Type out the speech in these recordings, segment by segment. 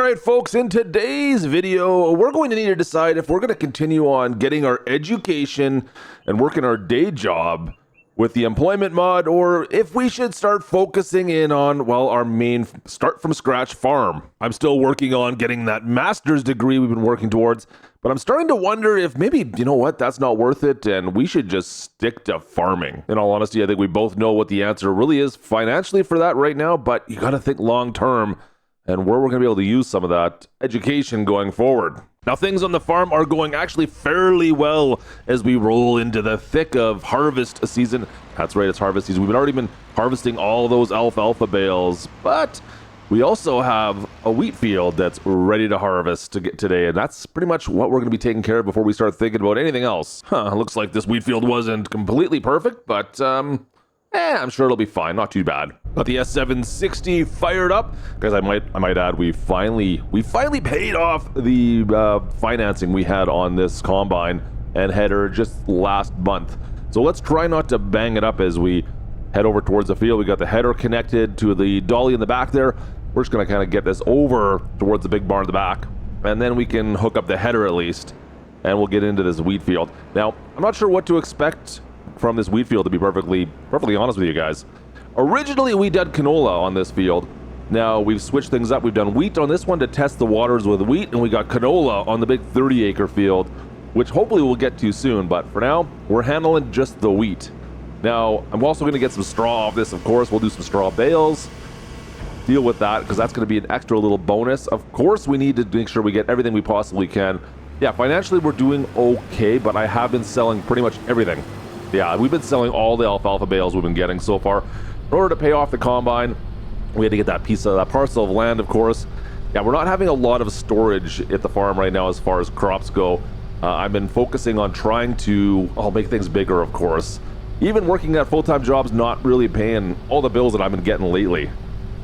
Alright folks, in today's video, we're going to need to decide if we're going to continue on getting our education and working our day job with the employment mod, or if we should start focusing in on, well, our main start from scratch farm. I'm still working on getting that master's degree we've been working towards, but I'm starting to wonder if maybe, you know what, that's not worth it and we should just stick to farming. In all honesty, I think we both know what the answer really is financially for that right now, but you got to think long term and where we're going to be able to use some of that education going forward. Now, things on the farm are going actually fairly well as we roll into the thick of harvest season. That's right, it's harvest season. We've already been harvesting all those alfalfa bales, but we also have a wheat field that's ready to harvest to get today, and that's pretty much what we're going to be taking care of before we start thinking about anything else. Looks like this wheat field wasn't completely perfect, but I'm sure it'll be fine, not too bad. Got the S760 fired up, because I might add we finally paid off the financing we had on this combine and header just last month. So let's try not to bang it up as we head over towards the field. We got the header connected to the dolly in the back there. We're just gonna kind of get this over towards the big barn in the back, and then we can hook up the header at least, and we'll get into this wheat field. Now, I'm not sure what to expect from this wheat field, to be perfectly honest with you guys. Originally, we did canola on this field. Now, we've switched things up. We've done wheat on this one to test the waters with wheat, and we got canola on the big 30-acre field, which hopefully we'll get to soon, but for now, we're handling just the wheat. Now, I'm also going to get some straw off this, of course. We'll do some straw bales, deal with that, because that's going to be an extra little bonus. Of course, we need to make sure we get everything we possibly can. Yeah, financially, we're doing okay, but I have been selling pretty much everything. Yeah, we've been selling all the alfalfa bales we've been getting so far. In order to pay off the combine, we had to get that parcel of land, of course. Yeah, we're not having a lot of storage at the farm right now as far as crops go. I've been focusing on trying to make things bigger, of course. Even working that full-time job's not really paying all the bills that I've been getting lately.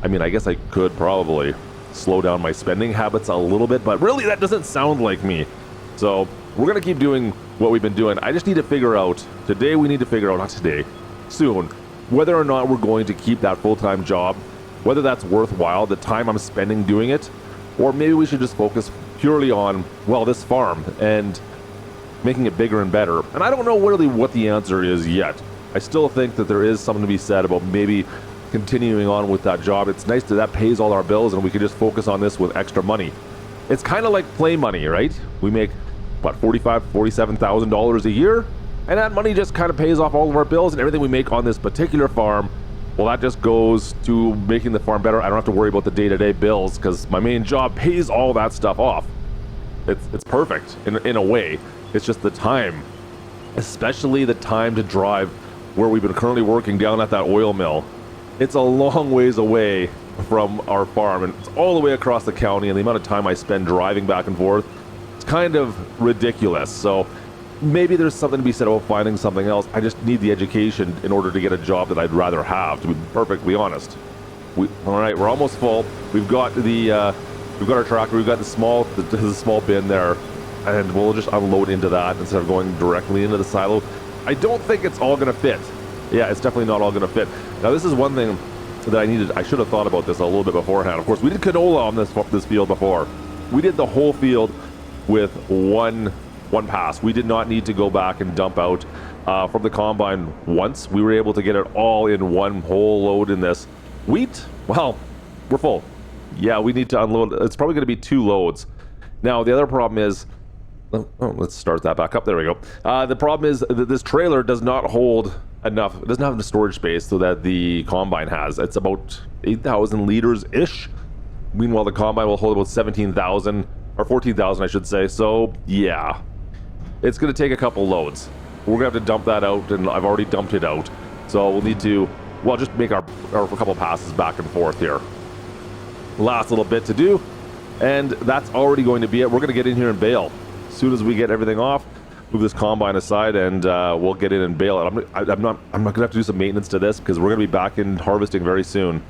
I mean, I guess I could probably slow down my spending habits a little bit, but really that doesn't sound like me. So we're going to keep doing what we've been doing. I just need to figure out, soon, whether or not we're going to keep that full-time job, whether that's worthwhile, the time I'm spending doing it, or maybe we should just focus purely on, well, this farm and making it bigger and better. And I don't know really what the answer is yet. I still think that there is something to be said about maybe continuing on with that job. It's nice that pays all our bills and we can just focus on this with extra money. It's kind of like play money, right? We make, what, $47,000 a year? And that money just kind of pays off all of our bills, and everything we make on this particular farm, well, that just goes to making the farm better. I don't have to worry about the day-to-day bills because my main job pays all that stuff off. It's perfect in a way. It's just the time, especially the time to drive where we've been currently working down at that oil mill. It's a long ways away from our farm, and it's all the way across the county, and the amount of time I spend driving back and forth, it's kind of ridiculous. So maybe there's something to be said about finding something else. I just need the education in order to get a job that I'd rather have, to be perfectly honest. All right, we're almost full. We've got our tractor. We've got the small bin there, and we'll just unload into that instead of going directly into the silo. I don't think it's all going to fit. Yeah, it's definitely not all going to fit. Now, this is one thing that I should have thought about this a little bit beforehand. Of course, we did canola on this field before. We did the whole field with one pass. We did not need to go back and dump out from the combine once. We were able to get it all in one whole load in this. Wheat, well, we're full. Yeah, we need to unload. It's probably going to be 2 loads. Now, the other problem is, let's start that back up. There we go. The problem is that this trailer does not hold enough. It doesn't have the storage space so that the combine has. It's about 8,000 liters-ish. Meanwhile, the combine will hold about 17,000, or 14,000, I should say. So, yeah, it's going to take a couple loads. We're going to have to dump that out, and I've already dumped it out. So we'll need to, well, just make our couple passes back and forth here. Last little bit to do, and that's already going to be it. We're going to get in here and bale. As soon as we get everything off, move this combine aside, and we'll get in and bale it. I'm not going to have to do some maintenance to this because we're going to be back in harvesting very soon.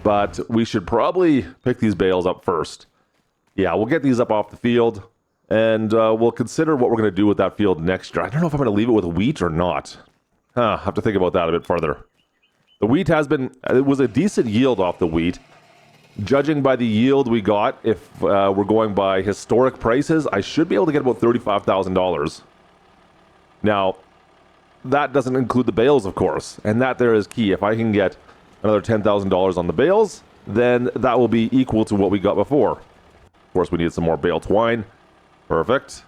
But we should probably pick these bales up first. Yeah, we'll get these up off the field, and we'll consider what we're going to do with that field next year. I don't know if I'm going to leave it with wheat or not. I have to think about that a bit further. The wheat it was a decent yield off the wheat. Judging by the yield we got, if we're going by historic prices, I should be able to get about $35,000. Now, that doesn't include the bales, of course, and that there is key. If I can get another $10,000 on the bales, then that will be equal to what we got before. Of course, we need some more bale twine. Perfect.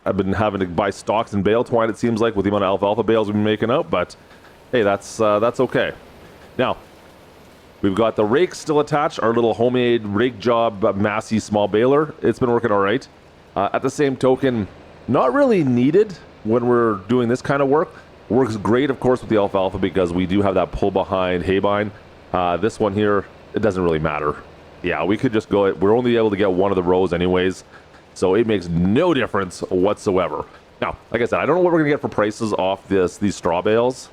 I've been having to buy stocks and bale twine, it seems like, with the amount of alfalfa bales we've been making out, but hey, that's okay. Now, we've got the rake still attached, our little homemade rake job Massey small baler. It's been working all right. At the same token, not really needed when we're doing this kind of work. Works great, of course, with the alfalfa because we do have that pull behind hay bind. This one here, it doesn't really matter. Yeah, we could just go, we're only able to get one of the rows anyways, so it makes no difference whatsoever. Now, like I said, I don't know what we're gonna get for prices off these straw bales.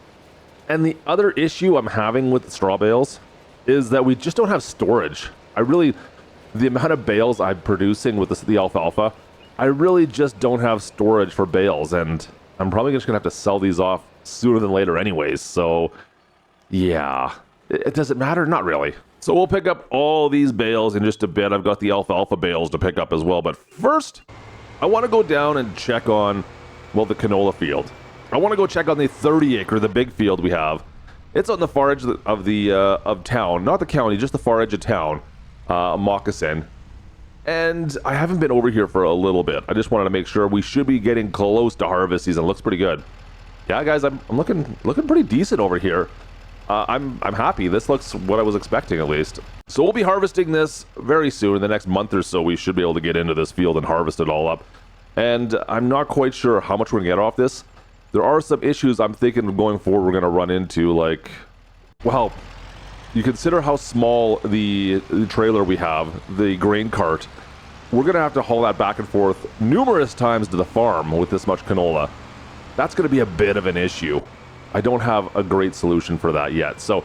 And the other issue I'm having with the straw bales is that we just don't have storage. The amount of bales I'm producing with the alfalfa, I really just don't have storage for bales, and I'm probably just gonna have to sell these off sooner than later anyways, so yeah. Does it matter? Not really. So we'll pick up all these bales in just a bit. I've got the alfalfa bales to pick up as well, but first, I wanna go down and check on, well, the canola field. I wanna go check on the 30-acre, the big field we have. It's on the far edge of town, not the county, just the far edge of town, Moccasin. And I haven't been over here for a little bit. I just wanted to make sure. We should be getting close to harvest season. Looks pretty good. Yeah, guys, I'm looking pretty decent over here. I'm happy. This looks what I was expecting, at least. So we'll be harvesting this very soon. In the next month or so, we should be able to get into this field and harvest it all up. And I'm not quite sure how much we're gonna get off this. There are some issues I'm thinking going forward we're gonna run into, like, well, you consider how small the trailer we have, the grain cart. We're gonna have to haul that back and forth numerous times to the farm with this much canola. That's gonna be a bit of an issue. I don't have a great solution for that yet. So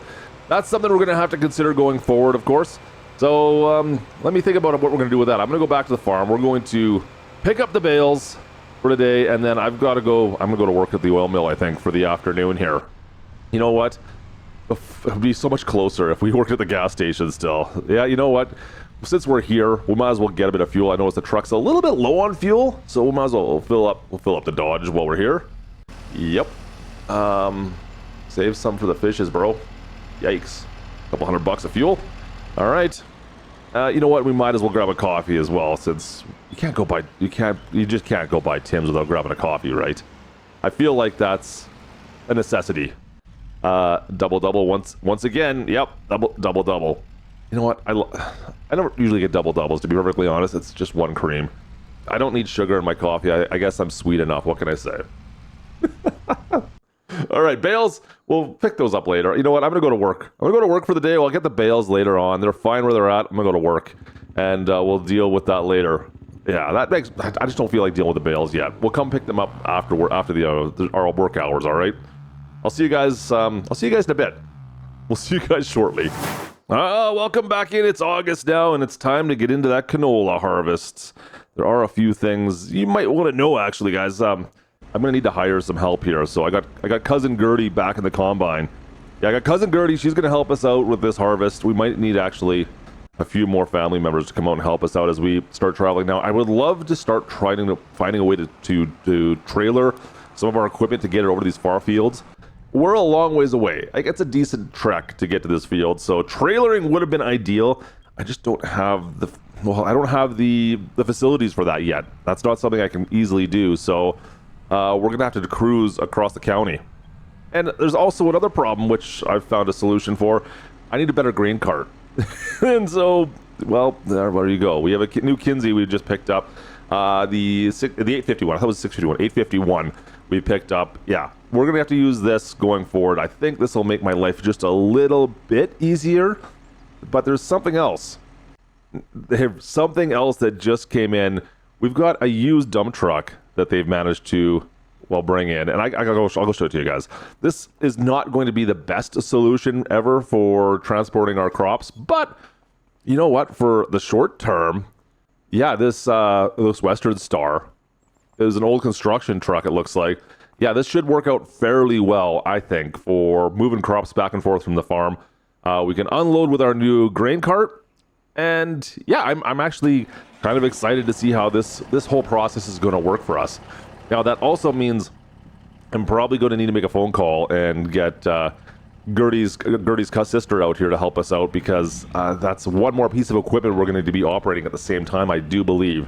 that's something we're gonna have to consider going forward, of course. So let me think about what we're gonna do with that. I'm gonna go back to the farm. We're going to pick up the bales for today, and then I'm gonna go to work at the oil mill, I think, for the afternoon here. You know what? It would be so much closer if we worked at the gas station still. Yeah, you know what? Since we're here, we might as well get a bit of fuel. I noticed the truck's a little bit low on fuel, so we might as well fill up the Dodge while we're here. Yep. Save some for the fishes, bro. Yikes. Couple $100 of fuel. All right. You know what? We might as well grab a coffee as well, since you just can't go by Tim's without grabbing a coffee, right? I feel like that's a necessity. Double once again. Yep, double. You know what? I don't usually get double doubles, to be perfectly honest. It's just one cream. I don't need sugar in my coffee. I guess I'm sweet enough. What can I say? All right, bales. We'll pick those up later. You know what? I'm gonna go to work. I'm gonna go to work for the day. I'll get the bales later on. They're fine where they're at. I'm gonna go to work, and we'll deal with that later. Yeah, I just don't feel like dealing with the bales yet. We'll come pick them up after our work hours. All right. I'll see you guys. I'll see you guys in a bit. We'll see you guys shortly. Welcome back in. It's August now, and it's time to get into that canola harvests. There are a few things you might want to know, actually, guys. I'm gonna need to hire some help here. So I got cousin Gertie back in the combine. Yeah, I got cousin Gertie. She's gonna help us out with this harvest. We might need actually a few more family members to come out and help us out as we start traveling. Now, I would love to start finding a way to trailer some of our equipment to get it over to these far fields. We're a long ways away. Like, it's a decent trek to get to this field, so trailering would have been ideal. I just don't have I don't have the facilities for that yet. That's not something I can easily do, so we're gonna have to cruise across the county. And there's also another problem, which I've found a solution for. I need a better grain cart. And so, well, there you go. We have a new Kinsey we just picked up. The 851. I thought it was 651. 851 we picked up. Yeah, we're going to have to use this going forward. I think this will make my life just a little bit easier. But there's something else. There's something else that just came in. We've got a used dump truck that they've managed to, well, bring in. And I'll go show it to you guys. This is not going to be the best solution ever for transporting our crops. But you know what? For the short term, yeah, this Western Star is an old construction truck, it looks like. Yeah, this should work out fairly well, I think, for moving crops back and forth from the farm. We can unload with our new grain cart, And yeah, I'm actually kind of excited to see how this whole process is going to work for us. Now, that also means I'm probably going to need to make a phone call and get Gertie's sister out here to help us out, because that's one more piece of equipment we're going to be operating at the same time, I do believe.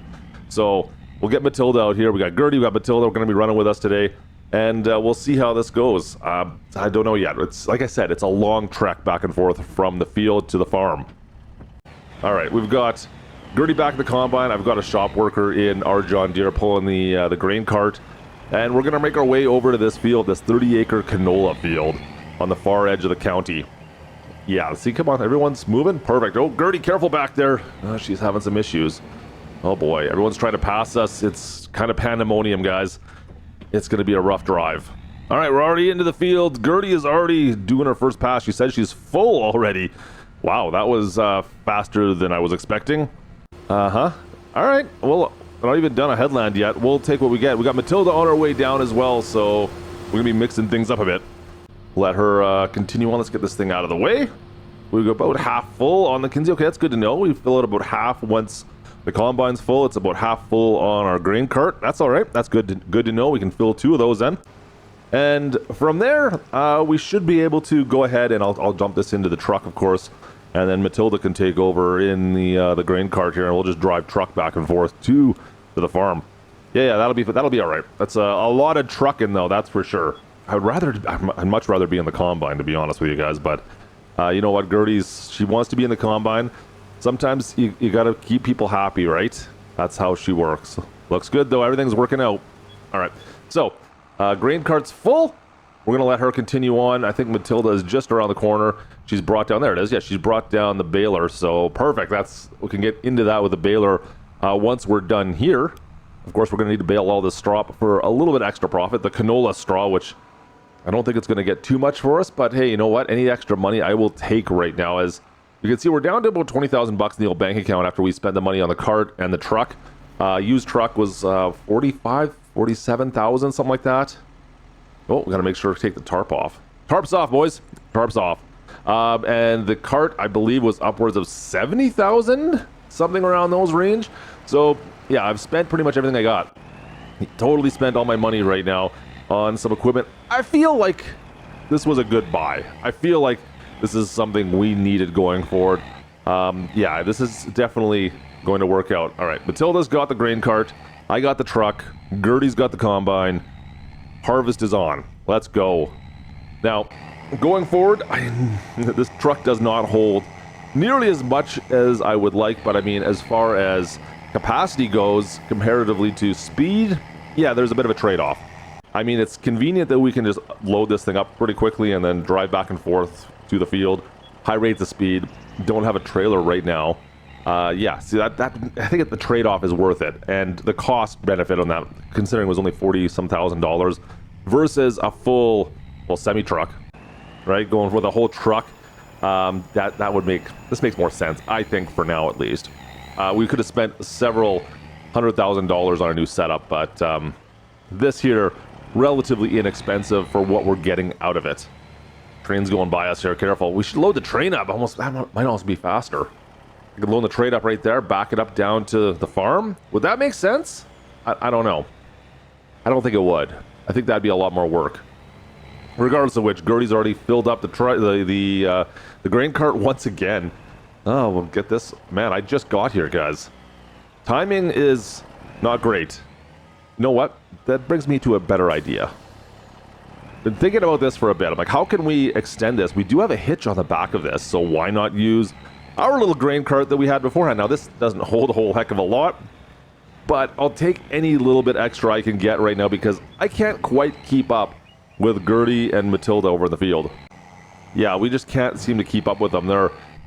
So we'll get Matilda out here. We got Gertie, we got Matilda. We're going to be running with us today, and we'll see how this goes. I don't know yet. It's like I said, it's a long trek back and forth from the field to the farm. All right, we've got Gertie back at the combine. I've got a shop worker in our John Deere pulling the grain cart, and we're going to make our way over to this field, this 30-acre canola field on the far edge of the county. Yeah, see, come on, everyone's moving. Perfect. Oh, Gertie, careful back there. She's having some issues. Oh boy, everyone's trying to pass us. It's kind of pandemonium, guys. It's going to be a rough drive. All right, we're already into the field. Gertie is already doing her first pass. She said she's full already. Wow, that was faster than I was expecting. All right, well, I'm not even done a headland yet. We'll take what we get. We got Matilda on our way down as well, so we're going to be mixing things up a bit. Let her continue on. Let's get this thing out of the way. We go about half full on the Kinsey. Okay, that's good to know. We fill it about half once the combine's full. It's about half full on our grain cart. That's all right. That's good to know. We can fill 2 of those then. And from there, we should be able to go ahead, and I'll dump this into the truck, of course, and then Matilda can take over in the grain cart here, and we'll just drive truck back and forth to the farm. Yeah, that'll be all right. That's a lot of trucking though, that's for sure. I'd much rather be in the combine, to be honest with you guys, but you know what, she wants to be in the combine. Sometimes you gotta keep people happy, right? That's how she works. Looks good though, everything's working out. All right, so grain cart's full. We're gonna let her continue on. I think Matilda is just around the corner. She's brought down, there it is. Yeah, she's brought down the baler, so perfect. We can get into that with the baler once we're done here. Of course, we're gonna need to bale all this straw for a little bit extra profit. The canola straw, which I don't think it's gonna get too much for us, but hey, you know what? Any extra money I will take right now. As you can see, we're down to about 20,000 bucks in the old bank account after we spent the money on the cart and the truck. Used truck was 47,000, something like that. Oh, we gotta make sure to take the tarp off. Tarp's off, boys. Tarp's off. And the cart, I believe, was upwards of 70,000, something around those range. So yeah, I've spent pretty much everything I got. Totally spent all my money right now on some equipment. I feel like this was a good buy. I feel like this is something we needed going forward. Yeah, this is definitely going to work out. All right, Matilda's got the grain cart. I got the truck. Gertie's got the combine. Harvest is on. Let's go. Now, going forward, this truck does not hold nearly as much as I would like, but I mean, as far as capacity goes, comparatively to speed, yeah, there's a bit of a trade-off. I mean, it's convenient that we can just load this thing up pretty quickly and then drive back and forth to the field. High rates of speed. Don't have a trailer right now. Yeah, see, that I think the trade-off is worth it, and the cost benefit on that, considering it was only $40-some thousand versus a full, well, semi-truck, right? Going for the whole truck, that would this makes more sense, I think, for now at least. We could have spent several $100,000 on a new setup, but this here, relatively inexpensive for what we're getting out of it. Train's going by us here, careful. We should load the train up. That might almost be faster. I could load the train up right there, back it up down to the farm. Would that make sense? I don't know. I don't think it would. I think that'd be a lot more work. Regardless of which, Gertie's already filled up the grain cart once again. Oh, we'll get this. Man, I just got here, guys. Timing is not great. You know what? That brings me to a better idea. Been thinking about this for a bit. I'm like, how can we extend this? We do have a hitch on the back of this, so why not use our little grain cart that we had beforehand? Now, this doesn't hold a whole heck of a lot, but I'll take any little bit extra I can get right now because I can't quite keep up with Gertie and Matilda over in the field. Yeah, we just can't seem to keep up with them.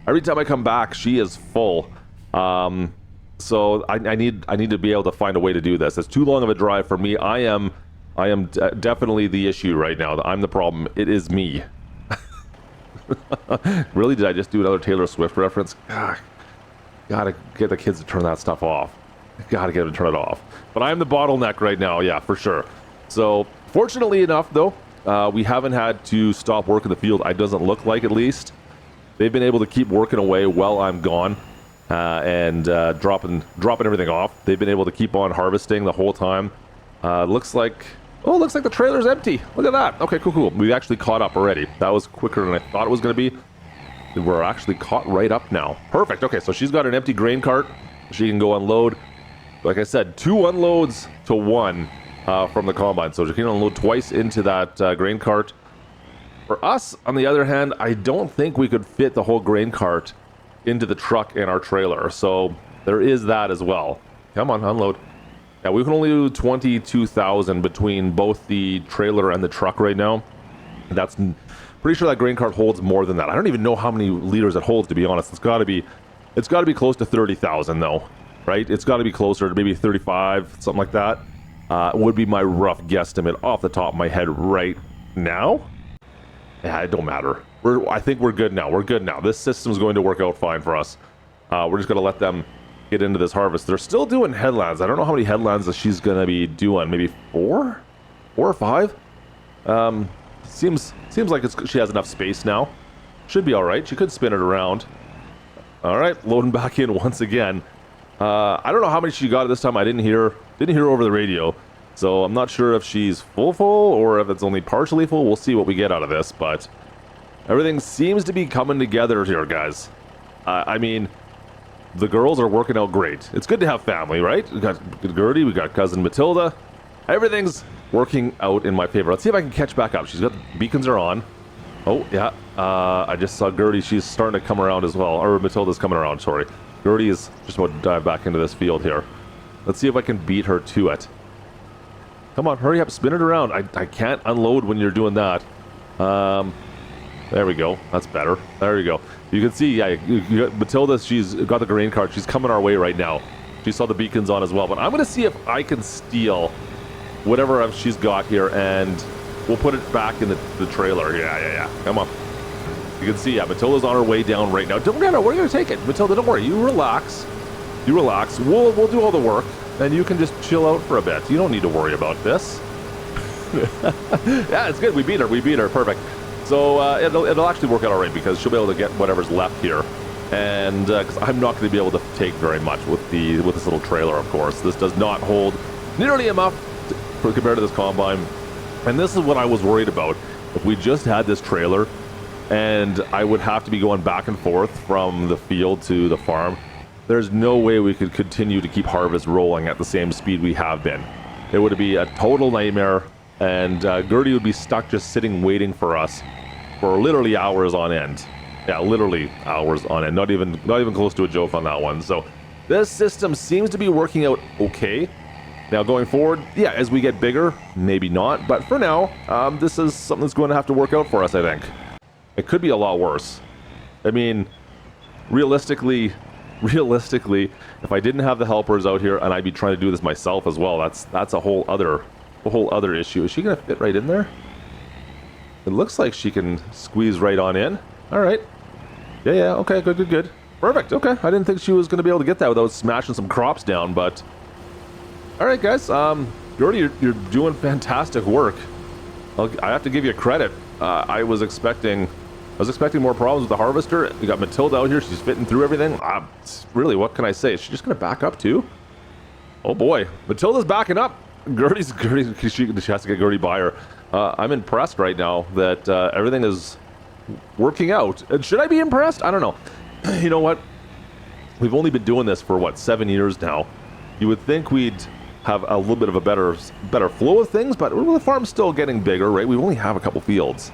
Every time I come back, she is full. So I need to be able to find a way to do this. It's too long of a drive for me. I am definitely the issue right now. I'm the problem. It is me. Really? Did I just do another Taylor Swift reference? Gotta get the kids to turn that stuff off. Gotta get them to turn it off. But I'm the bottleneck right now, yeah, for sure. So, fortunately enough, though, we haven't had to stop work in the field. It doesn't look like, at least. They've been able to keep working away while I'm gone. and dropping everything off. They've been able to keep on harvesting the whole time. Looks like the trailer's empty. Look at that. Okay, cool. We actually caught up already. That was quicker than I thought it was going to be. We're actually caught right up now. Perfect. Okay, so she's got an empty grain cart. She can go unload. Like I said, 2 unloads to 1 from the combine. So she can unload twice into that grain cart. For us, on the other hand, I don't think we could fit the whole grain cart into the truck and our trailer. So there is that as well. Come on, unload. Yeah, we can only do 22,000 between both the trailer and the truck right now. That's pretty sure that grain cart holds more than that. I don't even know how many liters it holds, to be honest. It's got to be close to 30,000 though, right? It's got to be closer to maybe 35, something like that. Would be my rough guesstimate off the top of my head right now. Yeah, it don't matter. I think we're good now. We're good now. This system's going to work out fine for us. We're just going to let them get into this harvest. They're still doing headlands. I don't know how many headlands that she's going to be doing. Maybe 4 or 5. Seems like she has enough space now. Should be all right. She could spin it around. All right, loading back in once again. I don't know how many she got at this time. I didn't hear over the radio, so I'm not sure if she's full or if it's only partially full. We'll see what we get out of this, but everything seems to be coming together here, guys. I mean, the girls are working out great. It's good to have family, right? We got Gertie, we got cousin Matilda. Everything's working out in my favor. Let's see if I can catch back up. She's got the beacons are on. Oh, yeah. I just saw Gertie. She's starting to come around as well. Or Matilda's coming around, sorry. Gertie is just about to dive back into this field here. Let's see if I can beat her to it. Come on, hurry up. Spin it around. I can't unload when you're doing that. There we go. That's better. There you go. You can see, yeah, you got Matilda, she's got the grain cart. She's coming our way right now. She saw the beacons on as well. But I'm going to see if I can steal whatever she's got here, and we'll put it back in the trailer. Yeah. Come on. You can see, yeah, Matilda's on her way down right now. Don't matter, we're going to take it. Matilda, don't worry. You relax. We'll do all the work, and you can just chill out for a bit. You don't need to worry about this. Yeah, it's good. We beat her. Perfect. So it'll actually work out all right, because she'll be able to get whatever's left here. And because I'm not going to be able to take very much with this little trailer, of course. This does not hold nearly enough compared to this combine. And this is what I was worried about. If we just had this trailer, and I would have to be going back and forth from the field to the farm, there's no way we could continue to keep harvest rolling at the same speed we have been. It would be a total nightmare, and Gertie would be stuck just sitting waiting for us for literally hours on end. Yeah, literally hours on end. Not even close to a joke on that one. So this system seems to be working out okay. Now going forward, yeah, as we get bigger, maybe not. But for now, this is something that's going to have to work out for us, I think. It could be a lot worse. I mean, realistically, if I didn't have the helpers out here and I'd be trying to do this myself as well, that's a whole other issue. Is she gonna fit right in there? It looks like she can squeeze right on in. All right. Yeah. Okay. Good. Perfect. Okay. I didn't think she was gonna be able to get that without smashing some crops down, but all right, guys. Gertie, you're doing fantastic work. I have to give you credit. I was expecting more problems with the harvester. You got Matilda out here. She's fitting through everything. Really, what can I say? Is she just going to back up too? Oh boy. Matilda's backing up. Gertie, she has to get Gertie by her. I'm impressed right now that everything is working out. And should I be impressed? I don't know. You know what? We've only been doing this for, 7 years now. You would think we'd have a little bit of a better flow of things, but the farm's still getting bigger, right? We only have a couple fields.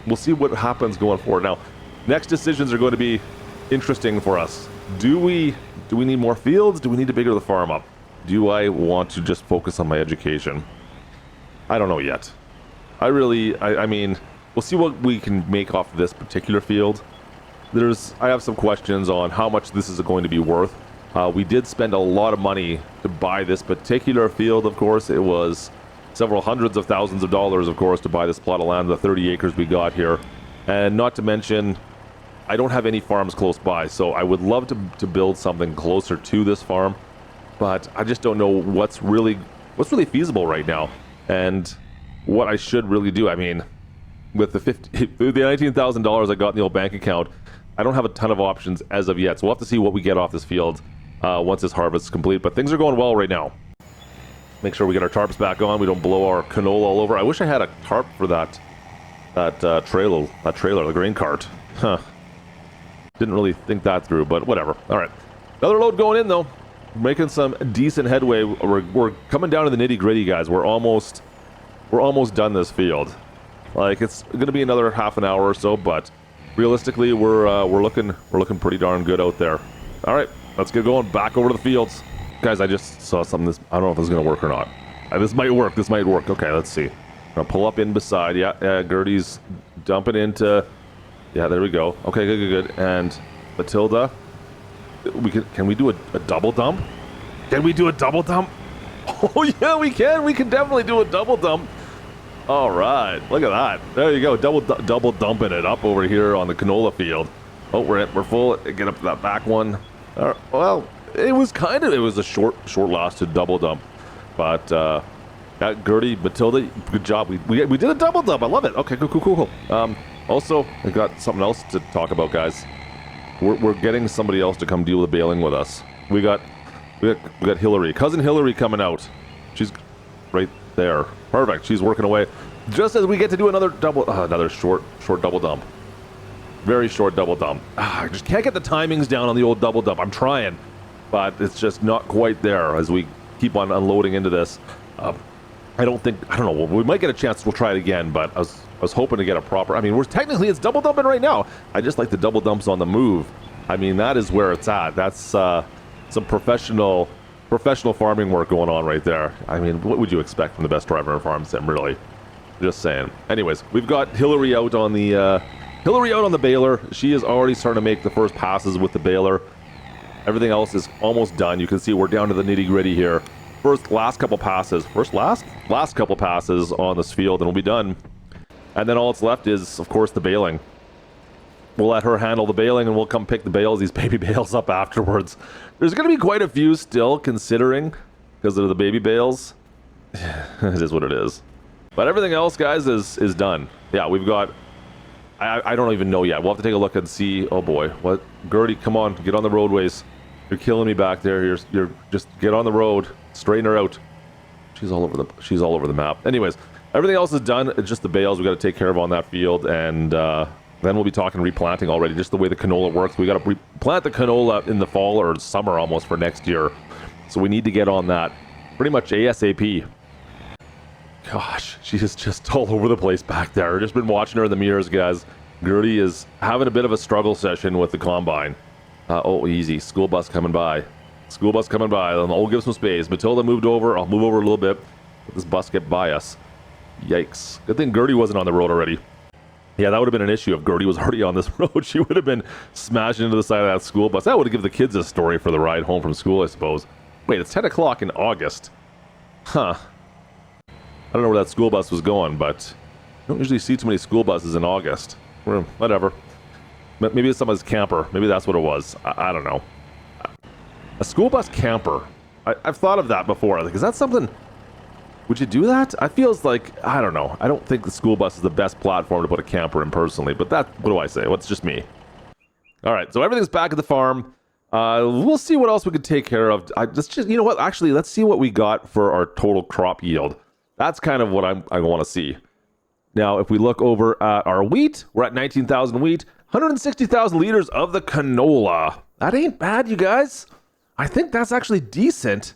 We'll see what happens going forward. Now, next decisions are going to be interesting for us. Do we need more fields? Do we need to bigger the farm up? Do I want to just focus on my education? I don't know yet. I mean, we'll see what we can make off of this particular field. I have some questions on how much this is going to be worth. We did spend a lot of money to buy this particular field, of course. It was several hundreds of thousands of dollars, of course, to buy this plot of land, the 30 acres we got here. And not to mention, I don't have any farms close by, so I would love to build something closer to this farm, but I just don't know what's really feasible right now, and what I should really do. I mean, with the $19,000 I got in the old bank account, I don't have a ton of options as of yet, so we'll have to see what we get off this field once this harvest is complete. But things are going well right now. Make sure we get our tarps back on. We don't blow our canola all over. I wish I had a tarp for that trailer, the grain cart. Huh. Didn't really think that through, but whatever. All right. Another load going in, though. Making some decent headway. We're coming down to the nitty-gritty, guys. We're almost done this field. Like, it's going to be another half an hour or so, but realistically, we're looking pretty darn good out there. All right, let's get going back over to the fields. Guys, I just saw something. I don't know if this is going to work or not. This might work. This might work. Okay, let's see. I'll pull up in beside. Yeah, Gertie's dumping into. Yeah, there we go. Okay, good. And Matilda, can we do a double dump? Can we do a double dump? Oh yeah, we can. We can definitely do a double dump. All right, look at that. There you go. Double dumping it up over here on the canola field. Oh, we're full. Get up to that back one. Well, it was a short lasted double dump, but Gertie, Matilda, good job. We did a double dump. I love it. Okay, cool. Also, I got something else to talk about, guys. We're getting somebody else to come deal with the baling with us. We got Hillary, cousin Hillary, coming out. She's right there. Perfect. She's working away. Just as we get to do another short double dump. Very short double dump. I just can't get the timings down on the old double dump. I'm trying, but it's just not quite there as we keep on unloading into this. I don't know. We might get a chance. We'll try it again, but I was hoping to get a proper. I mean, it's double dumping right now. I just like the double dumps on the move. I mean, that is where it's at. That's some professional farming work going on right there. I mean, what would you expect from the best driver in farm sim, really? Just saying. Anyways, we've got Hillary out on the baler. She is already starting to make the first passes with the baler. Everything else is almost done. You can see we're down to the nitty-gritty here. Last couple passes on this field, and we'll be done. And then all that's left is, of course, the baling. We'll let her handle the baling, and we'll come pick these baby bales up afterwards. There's going to be quite a few still, considering, because of the baby bales. It is what it is. But everything else, guys, is done. Yeah, we've got. I don't even know yet. We'll have to take a look and see. Oh boy, what? Gertie, come on, get on the roadways. You're killing me back there. You're just get on the road. Straighten her out. She's all over the map. Anyways, everything else is done. It's just the bales we got to take care of on that field, and then we'll be talking replanting already. Just the way the canola works, we got to replant the canola in the fall or summer almost for next year. So we need to get on that pretty much ASAP. Gosh, she is just all over the place back there. I've just been watching her in the mirrors, guys. Gertie is having a bit of a struggle session with the combine. Oh, easy. School bus coming by. Then I'll give some space. Matilda moved over. I'll move over a little bit. Let this bus get by us. Yikes. Good thing Gertie wasn't on the road already. Yeah, that would have been an issue if Gertie was already on this road. She would have been smashing into the side of that school bus. That would have given the kids a story for the ride home from school, I suppose. Wait, it's 10 o'clock in August. Huh. I don't know where that school bus was going, but I don't usually see too many school buses in August. Whatever. Maybe it's someone's camper. Maybe that's what it was. I don't know. A school bus camper. I've thought of that before. Like, is that something... Would you do that? I feels like... I don't know. I don't think the school bus is the best platform to put a camper in personally, but that... What do I say? What's just me? All right, so everything's back at the farm. We'll see what else we could take care of. You know what? Actually, let's see what we got for our total crop yield. That's kind of what I want to see. Now, if we look over at our wheat, we're at 19,000 wheat, 160,000 liters of the canola. That ain't bad, you guys. I think that's actually decent.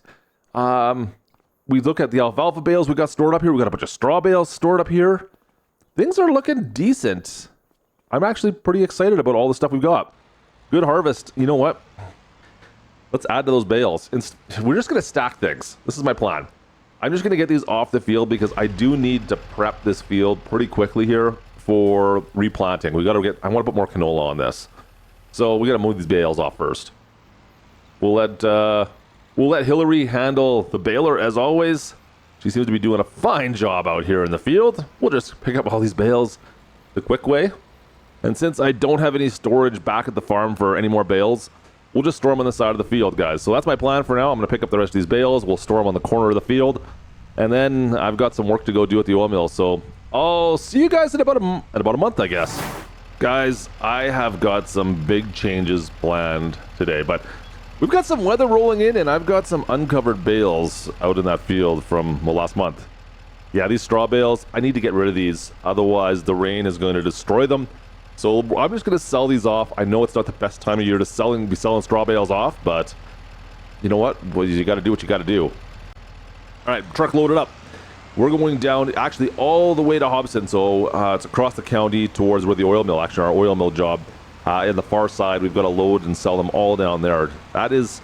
We look at the alfalfa bales we got stored up here. We got a bunch of straw bales stored up here. Things are looking decent. I'm actually pretty excited about all the stuff we've got. Good harvest. You know what? Let's add to those bales. We're just going to stack things. This is my plan. I'm just going to get these off the field because I do need to prep this field pretty quickly here for replanting. I want to put more canola on this. So we got to move these bales off first. We'll let Hillary handle the baler as always. She seems to be doing a fine job out here in the field. We'll just pick up all these bales the quick way. And since I don't have any storage back at the farm for any more bales, we'll just store them on the side of the field, guys. So that's my plan for now. I'm going to pick up the rest of these bales. We'll store them on the corner of the field. And then I've got some work to go do at the oil mill. So I'll see you guys in about a month, I guess. Guys, I have got some big changes planned today, but we've got some weather rolling in and I've got some uncovered bales out in that field from last month. Yeah, these straw bales, I need to get rid of these, otherwise the rain is going to destroy them. So I'm just going to sell these off. I know it's not the best time of year to be selling straw bales off, but you know what? Well, you got to do what you got to do. All right, truck loaded up. We're going down actually all the way to Hobson, so it's across the county towards where the oil mill, actually our oil mill job. In the far side, we've got to load and sell them all down there. That is,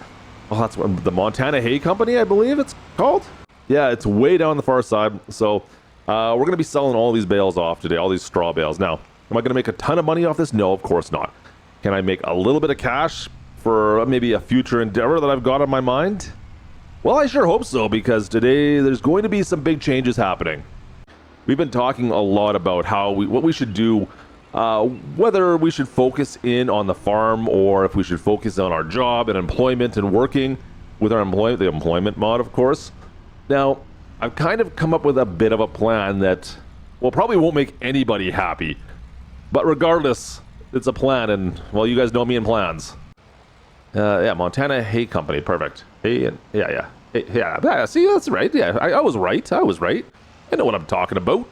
oh, that's the Montana Hay Company, I believe it's called. Yeah, it's way down the far side. So we're going to be selling all these bales off today, all these straw bales. Now, am I going to make a ton of money off this? No, of course not. Can I make a little bit of cash for maybe a future endeavor that I've got on my mind? Well, I sure hope so, because today there's going to be some big changes happening. We've been talking a lot about what we should do, whether we should focus in on the farm or if we should focus on our job and employment and working with our the employment mod, of course. Now, I've kind of come up with a bit of a plan that, well, probably won't make anybody happy. But regardless, it's a plan, and, well, you guys know me and plans. Yeah, Montana Hay Company, perfect. Hay and, yeah. Yeah, see, that's right. Yeah, I was right. I know what I'm talking about.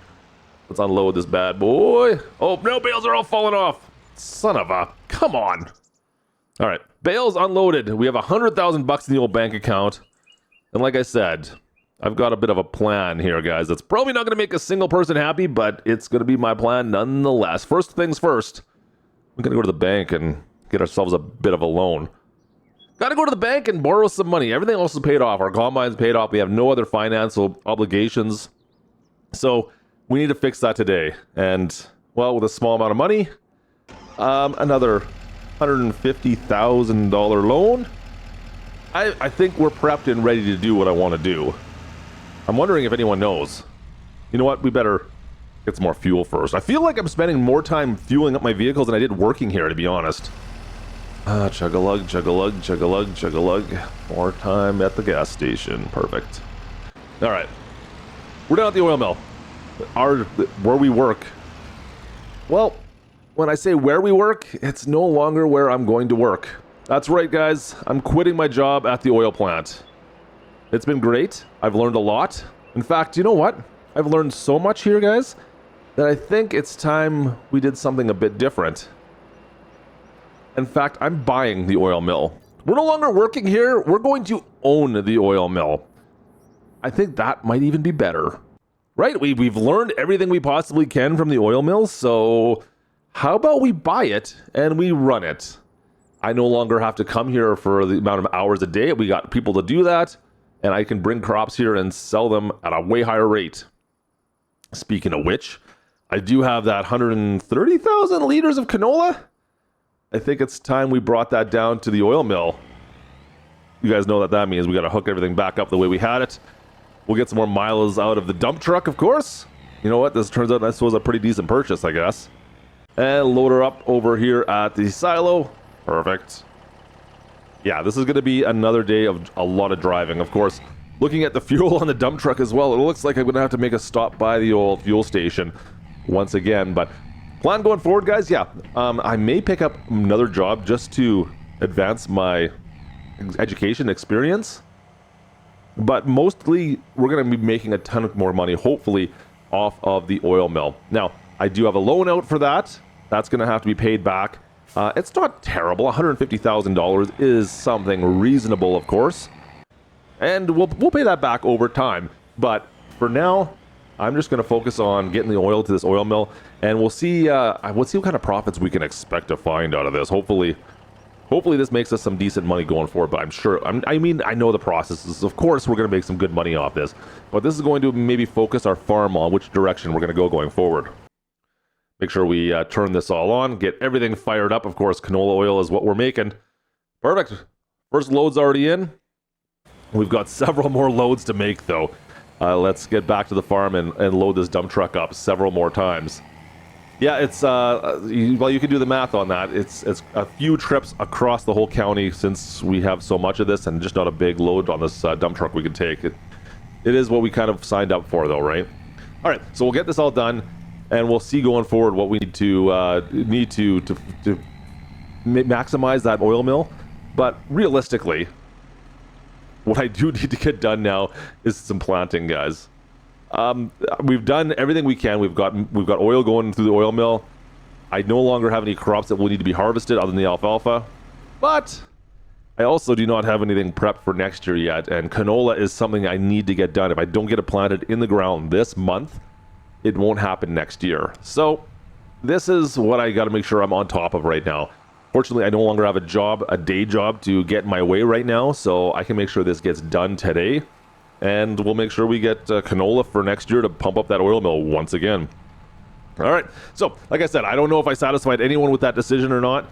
Let's unload this bad boy. Oh, no, bales are all falling off. Son of a, come on. All right, bales unloaded. We have $100,000 in the old bank account. And like I said, I've got a bit of a plan here, guys. That's probably not going to make a single person happy, but it's going to be my plan nonetheless. First things first, we're going to go to the bank and get ourselves a bit of a loan. Got to go to the bank and borrow some money. Everything else is paid off. Our combine's paid off. We have no other financial obligations. So we need to fix that today. And, well, with a small amount of money, another $150,000 loan. I think we're prepped and ready to do what I want to do. I'm wondering if anyone knows. You know what? We better get some more fuel first. I feel like I'm spending more time fueling up my vehicles than I did working here, to be honest. Chug-a-lug, chug-a-lug, chug-a-lug, chug-a-lug. More time at the gas station. Perfect. All right. We're down at the oil mill. Where we work. Well, when I say where we work, it's no longer where I'm going to work. That's right, guys. I'm quitting my job at the oil plant. It's been great. I've learned a lot. In fact, you know what? I've learned so much here, guys, that I think it's time we did something a bit different. In fact, I'm buying the oil mill. We're no longer working here. We're going to own the oil mill. I think that might even be better. Right? We've learned everything we possibly can from the oil mill, so how about we buy it and we run it? I no longer have to come here for the amount of hours a day. We got people to do that, and I can bring crops here and sell them at a way higher rate. Speaking of which, I do have that 130,000 liters of canola. I think it's time we brought that down to the oil mill. You guys know what that means. We got to hook everything back up the way we had it. We'll get some more miles out of the dump truck, of course. You know what? This turns out this was a pretty decent purchase, I guess. And load her up over here at the silo. Perfect. Yeah, this is going to be another day of a lot of driving. Of course, looking at the fuel on the dump truck as well, it looks like I'm going to have to make a stop by the old fuel station once again. But plan going forward, guys, yeah. I may pick up another job just to advance my education experience. But mostly, we're going to be making a ton of more money, hopefully, off of the oil mill. Now, I do have a loan out for that. That's going to have to be paid back. It's not terrible. $150,000 is something reasonable, of course. And we'll pay that back over time. But for now, I'm just going to focus on getting the oil to this oil mill. And we'll see what kind of profits we can expect to find out of this. Hopefully this makes us some decent money going forward, but I'm sure, I know the processes. Of course, we're going to make some good money off this, but this is going to maybe focus our farm on which direction we're going to go going forward. Make sure we turn this all on, get everything fired up. Of course, canola oil is what we're making. Perfect. First load's already in. We've got several more loads to make, though. Let's get back to the farm and load this dump truck up several more times. Yeah, it's well, you can do the math on that. It's a few trips across the whole county since we have so much of this, and just not a big load on this dump truck we can take. It is what we kind of signed up for, though, right? All right, so we'll get this all done. and we'll see going forward what we need to maximize that oil mill. But realistically, what I do need to get done now is some planting, guys. We've done everything we can. We've got oil going through the oil mill. I no longer have any crops that will need to be harvested other than the alfalfa, but I also do not have anything prepped for next year yet, and canola is something I need to get done. If I don't get it planted in the ground this month, it won't happen next year. So this is what I got to make sure I'm on top of right now. Fortunately, I no longer have a day job to get in my way right now, so I can make sure this gets done today, and we'll make sure we get canola for next year to pump up that oil mill once again. All right, so like I said, I don't know if I satisfied anyone with that decision or not.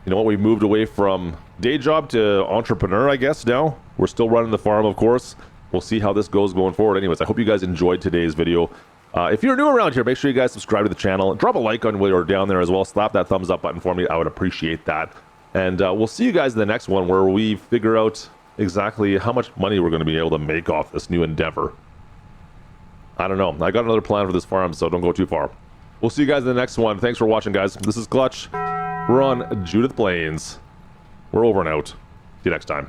You know what, we moved away from day job to entrepreneur, I guess, now. We're still running the farm, of course. We'll see how this goes going forward. Anyways, I hope you guys enjoyed today's video. If you're new around here, make sure you guys subscribe to the channel. Drop a like on while you're down there as well. Slap that thumbs up button for me. I would appreciate that. And we'll see you guys in the next one where we figure out exactly how much money we're going to be able to make off this new endeavor. I don't know. I got another plan for this farm, so don't go too far. We'll see you guys in the next one. Thanks for watching, guys. This is Klutch. We're on Judith Plains. We're over and out. See you next time.